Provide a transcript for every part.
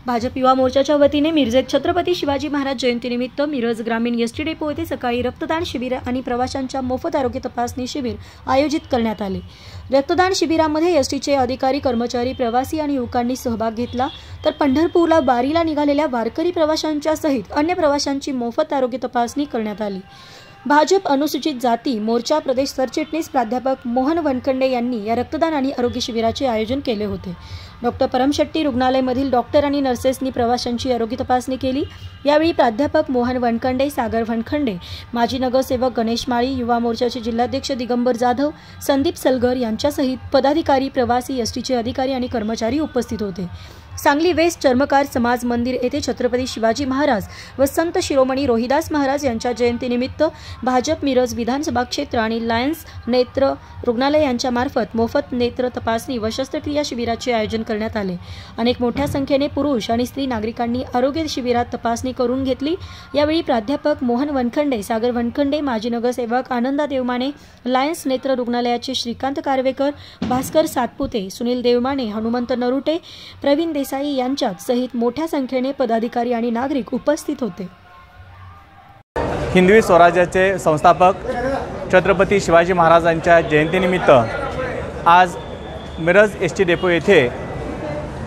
भाजप युवा मोर्चाच्या वतीने मिरजेत छत्रपती शिवाजी महाराज जयंतीनिमित्त मिरज ग्रामीण एसटी डेपो येथे सकाळी रक्तदान शिबिर आणि प्रवाशांच्या मोफत आरोग्य तपासणी शिबिर आयोजित करण्यात आले। रक्तदान शिबिरामध्ये एसटीचे अधिकारी, कर्मचारी, प्रवासी आणि युवकांनी सहभाग घेतला। तर पंढरपूरला वारीला निघालेल्या वारकरी प्रवाशांच्या सहित अन्य प्रवाशांची मोफत आरोग्य तपासणी करण्यात आली। भाजप अनुसूचित जाती मोर्चा प्रदेश सरचिटणीस प्राध्यापक मोहन वनखंडे यांनी या रक्तदान आणि आरोग्य शिबिराचे आयोजन केले होते। डॉक्टर परमशेट्टी रुग्णालयामधील डॉक्टर आणि नर्सेसनी प्रवाशांची आरोग्य तपासणी केली। यावेळी प्राध्यापक मोहन वनखंडे, सागर वनखंडे, माजी नगरसेवक गणेश माळी, युवा मोर्चाचे जिल्हाध्यक्ष दिगंबर जाधव, संदीप सलगर यांच्यासहित पदाधिकारी, प्रवासी, एसटीचे अधिकारी आणि कर्मचारी उपस्थित होते। सांगली वेस्ट चर्मकार समाज मंदिर येथे छत्रपती शिवाजी महाराज व संत शिरोमणी रोहिदास महाराज यांच्या जयंतीनिमित्त भाजप मिरज विधानसभा क्षेत्र आणि लायन्स नेत्र रुग्णालय यांच्या मार्फत मोफत नेत्र तपासणी व शस्त्रक्रिया शिबिराचे आयोजन करण्यात आले। अनेक मोठ्या संख्येने पुरुष आणि स्त्री नागरिकांनी आरोग्य शिबिरात तपासणी करून घेतली। यावेळी प्राध्यापक मोहन वनखंडे, सागर वनखंडे, माजी नगरसेवक आनंदा देवमाने, लायन्स नेत्र रुग्णालयाचे श्रीकांत कारवेकर, भास्कर सातपुते, सुनील देवमाने, हनुमंत नरुटे, प्रवीण देसाई यांच्यात सहित मोठ्या संख्येने पदाधिकारी आणि नागरिक उपस्थित होते। हिंदवी स्वराज्याचे संस्थापक छत्रपती शिवाजी महाराजांच्या जयंतीनिमित्त आज मिरज एसटी डेपो येथे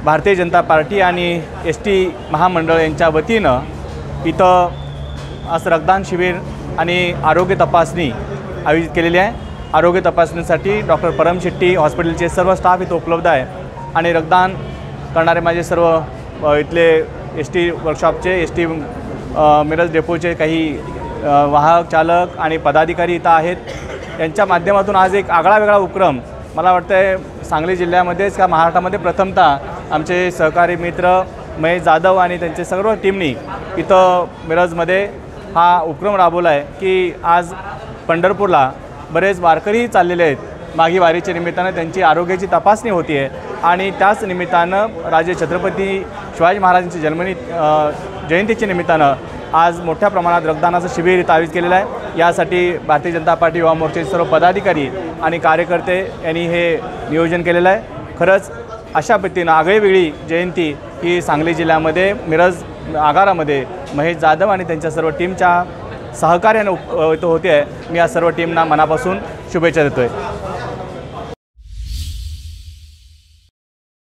भारतीय जनता पार्टी आणि एसटी महामंडळ यांच्या वतीनं इथं आज रक्तदान शिबिर आणि आरोग्य तपासणी आयोजित केलेली आहे। आरोग्य तपासणीसाठी डॉक्टर परमशेट्टी हॉस्पिटलचे सर्व स्टाफ इथं उपलब्ध आहे आणि रक्तदान करणारे माझे सर्व इथले एसटी वर्कशॉपचे, एसटी मिरज डेपोचे काही वाहक चालक आणि पदाधिकारी इथं आहेत। यांच्या माध्यमातून आज एक आगळा वेगळा उपक्रम मला वाटतं सांगली जिल्ह्यामध्येच का महाराष्ट्रामध्ये प्रथमतः आमचे सहकारी मित्र महेश जाधव आणि त्यांचे सर्व टीमनी इथं मिरजमध्ये हा उपक्रम राबवला आहे की आज पंढरपूरला बरेच वारकरी चाललेले आहेत। मागी वारीच्या निमित्तानं त्यांची आरोग्याची तपासणी होती आहे आणि त्याच निमित्तानं राजे छत्रपती शिवाजी महाराजांची जयंतीच्या निमित्तानं आज मोठ्या प्रमाणात रक्तदानाचं शिबिर इथं आयोजित केलेलं आहे। यासाठी भारतीय जनता पार्टी युवा मोर्चाचे सर्व पदाधिकारी आणि कार्यकर्ते यांनी हे नियोजन केलेलं आहे। खरंच अशा पद्धतीनं आगळीवेगळी जयंती ही सांगली जिल्ह्यामध्ये मिरज आगारामध्ये महेश जाधव आणि त्यांच्या सर्व टीमच्या सहकार्याने इथं होते आहे। मी या सर्व टीमना मनापासून शुभेच्छा देतो आहे।